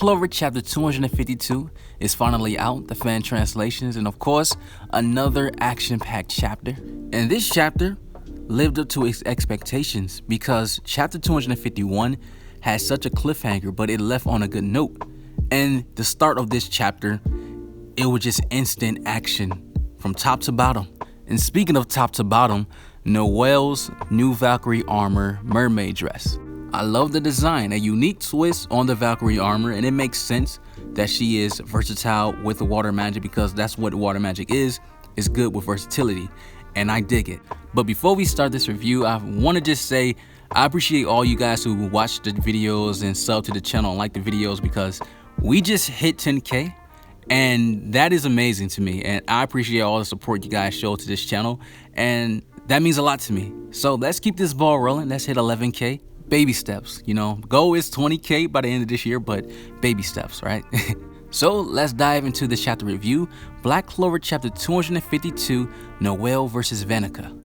Clover Chapter 252 is finally out, the fan translations, and of course, another action-packed chapter. And this chapter lived up to its expectations because Chapter 251 had such a cliffhanger, but it left on a good note. And the start of this chapter, it was just instant action from top to bottom. And speaking of top to bottom, Noelle's new Valkyrie armor mermaid dress. I love the design, a unique twist on the Valkyrie armor, and it makes sense that she is versatile with the water magic because that's what water magic is. It's good with versatility, and I dig it. But before we start this review, I want to just say I appreciate all you guys who watch the videos and sub to the channel and like the videos because we just hit 10K, and that is amazing to me, and I appreciate all the support you guys show to this channel, and that means a lot to me. So let's keep this ball rolling. Let's hit 11K. Baby steps, you know, goal is 20K by the end of this year, but baby steps, right? So let's dive into this chapter review. Black Clover Chapter 252, Noelle versus Vanica.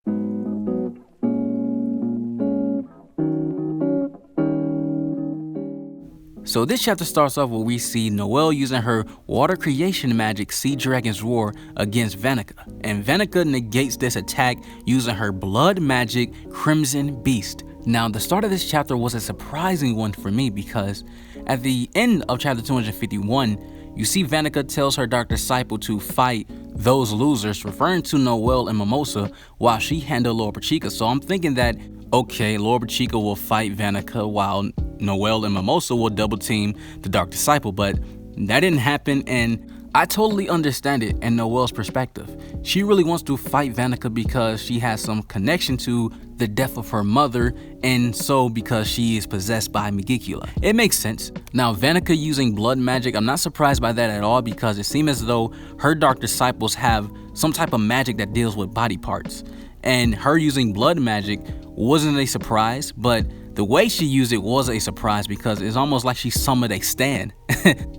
So this chapter starts off where we see Noelle using her water creation magic Sea Dragon's Roar against Vanica, and Vanica negates this attack using her blood magic Crimson Beast. Now, the start of this chapter was a surprising one for me because at the end of chapter 251, you see Vanica tells her dark disciple to fight those losers, referring to Noelle and Mimosa, while she handled Loropechika. So I'm thinking that, okay, Loropechika will fight Vanica while Noelle and Mimosa will double team the dark disciple, but that didn't happen, and I totally understand it in Noelle's perspective. She really wants to fight Vanica because she has some connection to the death of her mother, and so because she is possessed by Megicula. It makes sense. Now, Vanica using blood magic, I'm not surprised by that at all because it seems as though her dark disciples have some type of magic that deals with body parts. And her using blood magic wasn't a surprise, but the way she used it was a surprise because it's almost like she summoned a stand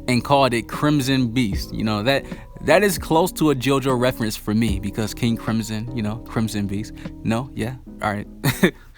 and called it Crimson Beast. You know, that is close to a JoJo reference for me because King Crimson, you know, Crimson Beast. No? Yeah? All right.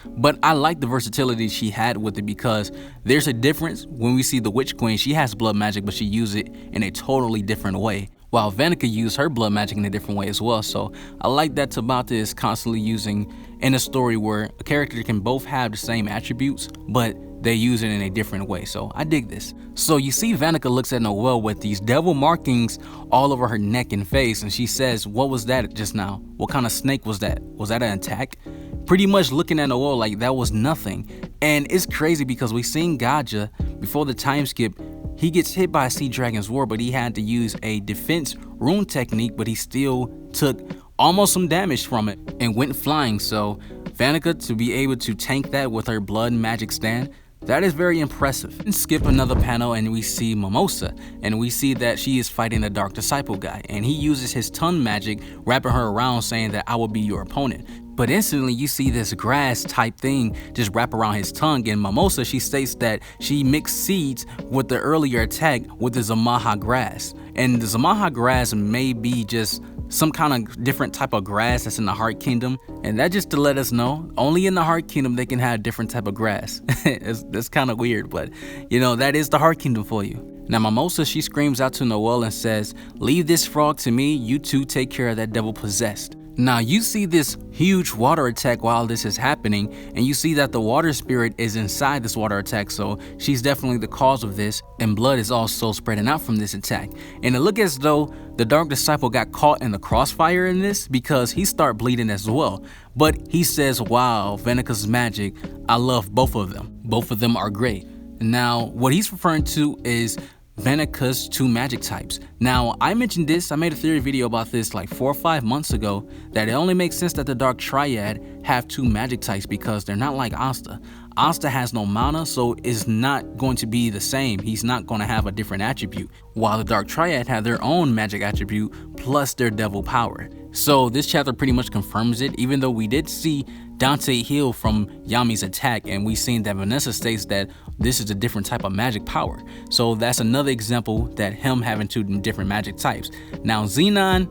But I like the versatility she had with it because there's a difference when we see the Witch Queen. She has blood magic, but she used it in a totally different way, while Vanica used her blood magic in a different way as well. So I like that Tabata is constantly using in a story where a character can both have the same attributes, but they use it in a different way. So I dig this. So you see Vanica looks at Noelle with these devil markings all over her neck and face, and she says, "What was that just now? What kind of snake was that? Was that an attack?" Pretty much looking at Noelle like that was nothing. And it's crazy because we seen Gaja before the time skip. He gets hit by a Sea Dragon's Roar, but he had to use a defense rune technique, but he still took almost some damage from it and went flying. So Vanica to be able to tank that with her blood magic stand, that is very impressive. And skip another panel and we see Mimosa, and we see that she is fighting the Dark Disciple guy, and he uses his tongue magic, wrapping her around saying that I will be your opponent. But instantly you see this grass type thing just wrap around his tongue, and Mimosa, she states that she mixed seeds with the earlier attack with the Zamaha grass. And the Zamaha grass may be just some kind of different type of grass that's in the Heart Kingdom, and that just to let us know, only in the Heart Kingdom they can have different type of grass. It's kind of weird, but you know, that is the Heart Kingdom for you. Now Mimosa, she screams out to Noelle and says, "Leave this frog to me, you two take care of that devil possessed." Now you see this huge water attack while this is happening, and you see that the water spirit is inside this water attack, so she's definitely the cause of this, and blood is also spreading out from this attack. And it looked as though the Dark Disciple got caught in the crossfire in this because he started bleeding as well. But he says, "Wow, Vanica's magic, I love both of them. Both of them are great." Now what he's referring to is Vanica's two magic types. Now I mentioned this, I made a theory video about this like 4 or 5 months ago, that it only makes sense that the Dark Triad have two magic types because they're not like Asta. Asta has no mana, so it's not going to be the same. He's not going to have a different attribute, while the Dark Triad have their own magic attribute plus their devil power. So this chapter pretty much confirms it, even though we did see Dante heal from Yami's attack, and we seen that Vanessa states that this is a different type of magic power. So that's another example that him having two different magic types. Now Xenon,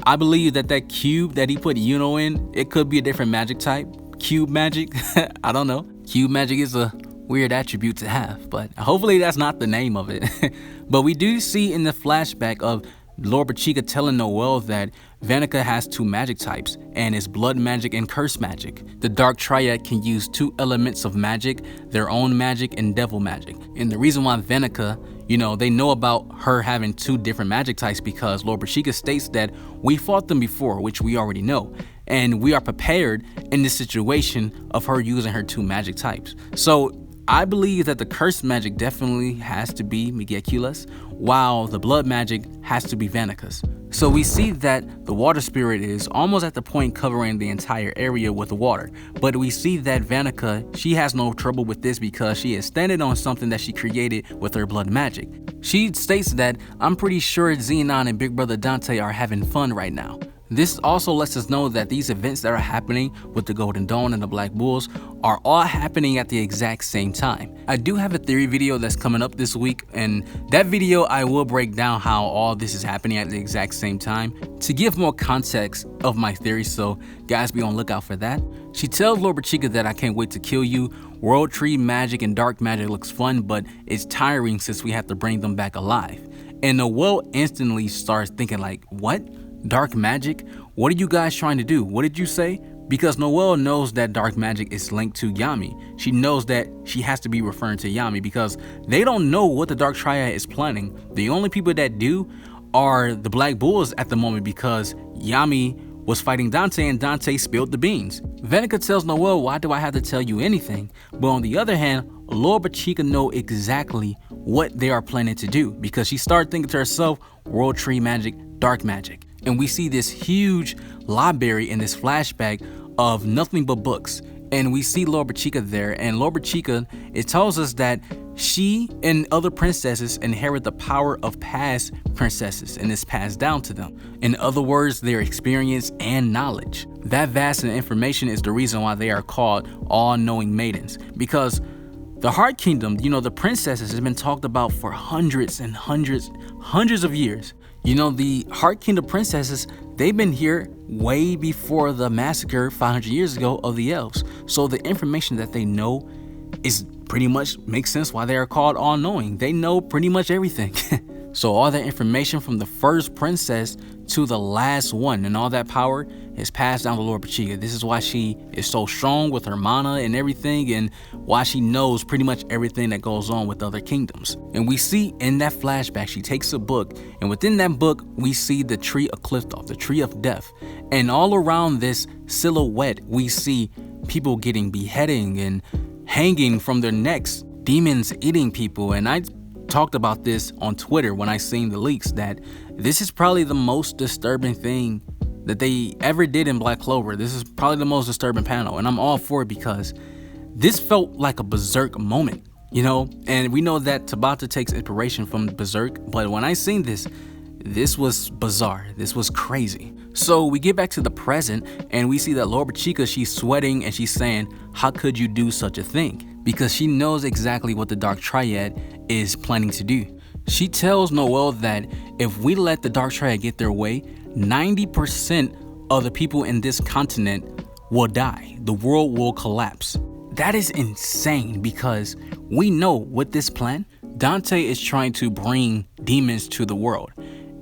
I believe that cube that he put Yuno in, it could be a different magic type. Cube magic, I don't know. Cube magic is a weird attribute to have, but hopefully that's not the name of it. But we do see in the flashback of Loropechika telling Noelle that Vanica has 2 magic types, and it's blood magic and curse magic. The Dark Triad can use 2 elements of magic, their own magic and devil magic. And the reason why Vanica, they know about her having 2 different magic types because Loropechika states that we fought them before, which we already know. And we are prepared in this situation of her using her 2 magic types. So I believe that the curse magic definitely has to be Megicula's, while the blood magic has to be Vanica's. So we see that the water spirit is almost at the point covering the entire area with the water. But we see that Vanica, she has no trouble with this because she is standing on something that she created with her blood magic. She states that, I'm pretty sure Xenon and Big Brother Dante are having fun right now. This also lets us know that these events that are happening with the Golden Dawn and the Black Bulls are all happening at the exact same time. I do have a theory video that's coming up this week, and that video I will break down how all this is happening at the exact same time to give more context of my theory, so guys be on lookout for that. She tells Loropechika that I can't wait to kill you. World Tree magic and dark magic looks fun, but it's tiring since we have to bring them back alive. And Noelle instantly starts thinking like, what? Dark magic? What are you guys trying to do? What did you say? Because Noelle knows that dark magic is linked to Yami. She knows that she has to be referring to Yami because they don't know what the Dark Triad is planning. The only people that do are the Black Bulls at the moment because Yami was fighting Dante and Dante spilled the beans. Vanica tells Noelle, why do I have to tell you anything? But on the other hand, Loropechika know exactly what they are planning to do because she started thinking to herself, World Tree magic, dark magic. And we see this huge library in this flashback of nothing but books. And we see Loropechika there, and Loropechika, it tells us that she and other princesses inherit the power of past princesses, and it's passed down to them. In other words, their experience and knowledge. That vast information is the reason why they are called all-knowing maidens, because the Heart Kingdom, the princesses has been talked about for hundreds and hundreds of years. The Heart Kingdom princesses, they've been here way before the massacre 500 years ago of the elves. So the information that they know is pretty much makes sense why they are called all-knowing. They know pretty much everything. So all that information from the first princess to the last one and all that power is passed down to Loropechika. This is why she is so strong with her mana and everything, and why she knows pretty much everything that goes on with other kingdoms. And we see in that flashback, she takes a book, and within that book, we see the tree of Cliftoff, the tree of death. And all around this silhouette, we see people getting beheading and hanging from their necks, demons eating people. And I talked about this on Twitter when I seen the leaks, that this is probably the most disturbing thing that they ever did in Black Clover. This is probably the most disturbing panel, and I'm all for it because this felt like a Berserk moment, and we know that Tabata takes inspiration from Berserk, but when I seen this was bizarre. This was crazy. So we get back to the present, and we see that Loropechika, she's sweating and she's saying, how could you do such a thing? Because she knows exactly what the Dark Triad is planning to do. She tells Noelle that if we let the Dark Triad get their way, 90% of the people in this continent will die. The world will collapse. That is insane because we know with this plan, Dante is trying to bring demons to the world.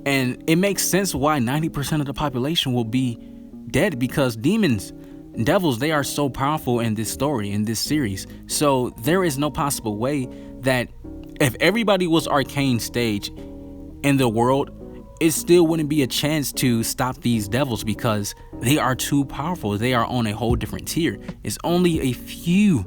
And it makes sense why 90% of the population will be dead because demons, devils, they are so powerful in this story, in this series. So there is no possible way that if everybody was arcane stage in the world, it still wouldn't be a chance to stop these devils because they are too powerful. They are on a whole different tier. It's only a few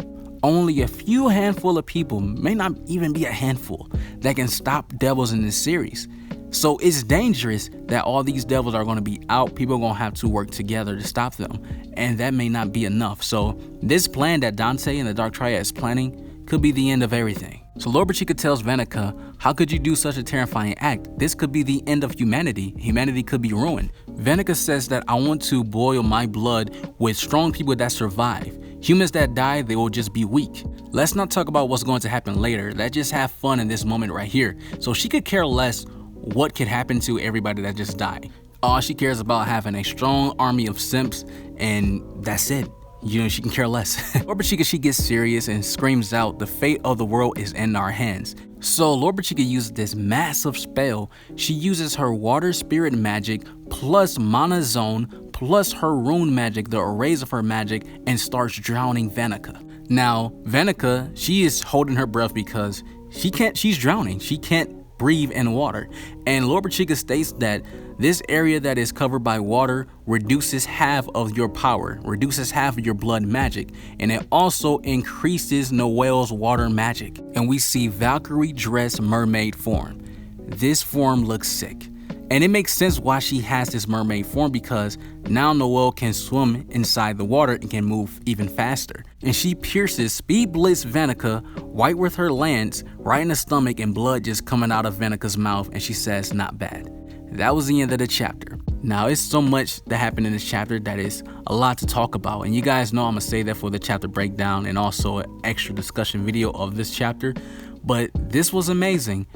handful of people, may not even be a handful, that can stop devils in this series. So it's dangerous that all these devils are going to be out. People are going to have to work together to stop them, and that may not be enough. So this plan that Dante and the Dark Triad is planning could be the end of everything. So Loropechika tells Vanica, how could you do such a terrifying act? This could be the end of humanity. Humanity could be ruined. Vanica says that I want to boil my blood with strong people that survive. Humans that die, they will just be weak. Let's not talk about what's going to happen later. Let's just have fun in this moment right here. So she could care less what could happen to everybody that just died. All she cares about having a strong army of simps, and that's it. she can care less. Loropechika, she gets serious and screams out, "The fate of the world is in our hands." So Loropechika uses this massive spell. She uses her water spirit magic plus mana zone plus her rune magic, the arrays of her magic, and starts drowning Vanica. Now, Vanica, she is holding her breath because she's drowning. She can't breathe in water. And Loropechika states that this area that is covered by water reduces half of your power, reduces half of your blood magic, and it also increases Noelle's water magic. And we see Valkyrie dress mermaid form. This form looks sick. And it makes sense why she has this mermaid form, because now Noelle can swim inside the water and can move even faster. And she pierces Speed Blitz Vanica right with her lance, right in the stomach, and blood just coming out of Vanica's mouth, and she says, "Not bad." That was the end of the chapter. Now, it's so much that happened in this chapter that is a lot to talk about, and you guys know I'm gonna save that for the chapter breakdown and also an extra discussion video of this chapter. But this was amazing.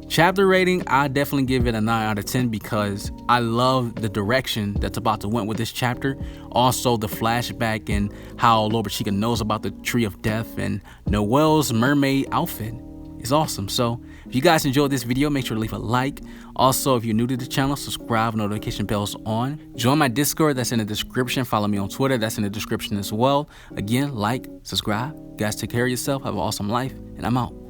Chapter rating, I definitely give it a 9 out of 10 because I love the direction that's about to went with this chapter. Also the flashback and how Loropechika knows about the Tree of Death, and Noelle's mermaid outfit is awesome. So if you guys enjoyed this video, make sure to leave a like. Also, if you're new to the channel, subscribe, notification bells on. Join my Discord, that's in the description. Follow me on Twitter, that's in the description as well. Again, like, subscribe. You guys take care of yourself, have an awesome life, and I'm out.